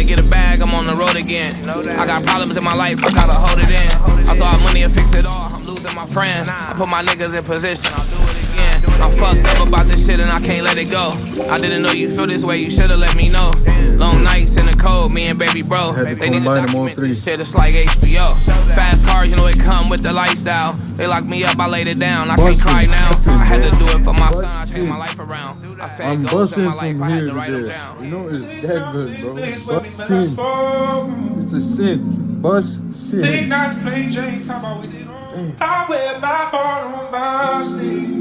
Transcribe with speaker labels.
Speaker 1: to get a bag, I'm on the road again. I got problems in my life, I gotta hold it in. I thought money would fix it all, I'm losing my friends. I put my niggas in position, I'll do it again. I'm fucked up about this shit and I can't let it go. I didn't know you feel this way, you should've let me know. Long nights in the cold, me and baby bro. They need to document this shit, it's like HBO. Fast cars, you know it come with the lifestyle. They locked me up, I laid it down, I can't cry now. I had to do it for my son, I changed my life around. I said goals in my life, I had to write them down.
Speaker 2: You know it's that good, bro. Bust sin. It's a sin. Bust sin.
Speaker 3: Big nights, plain Jane, time I was it on. I wear my heart on my sleeve.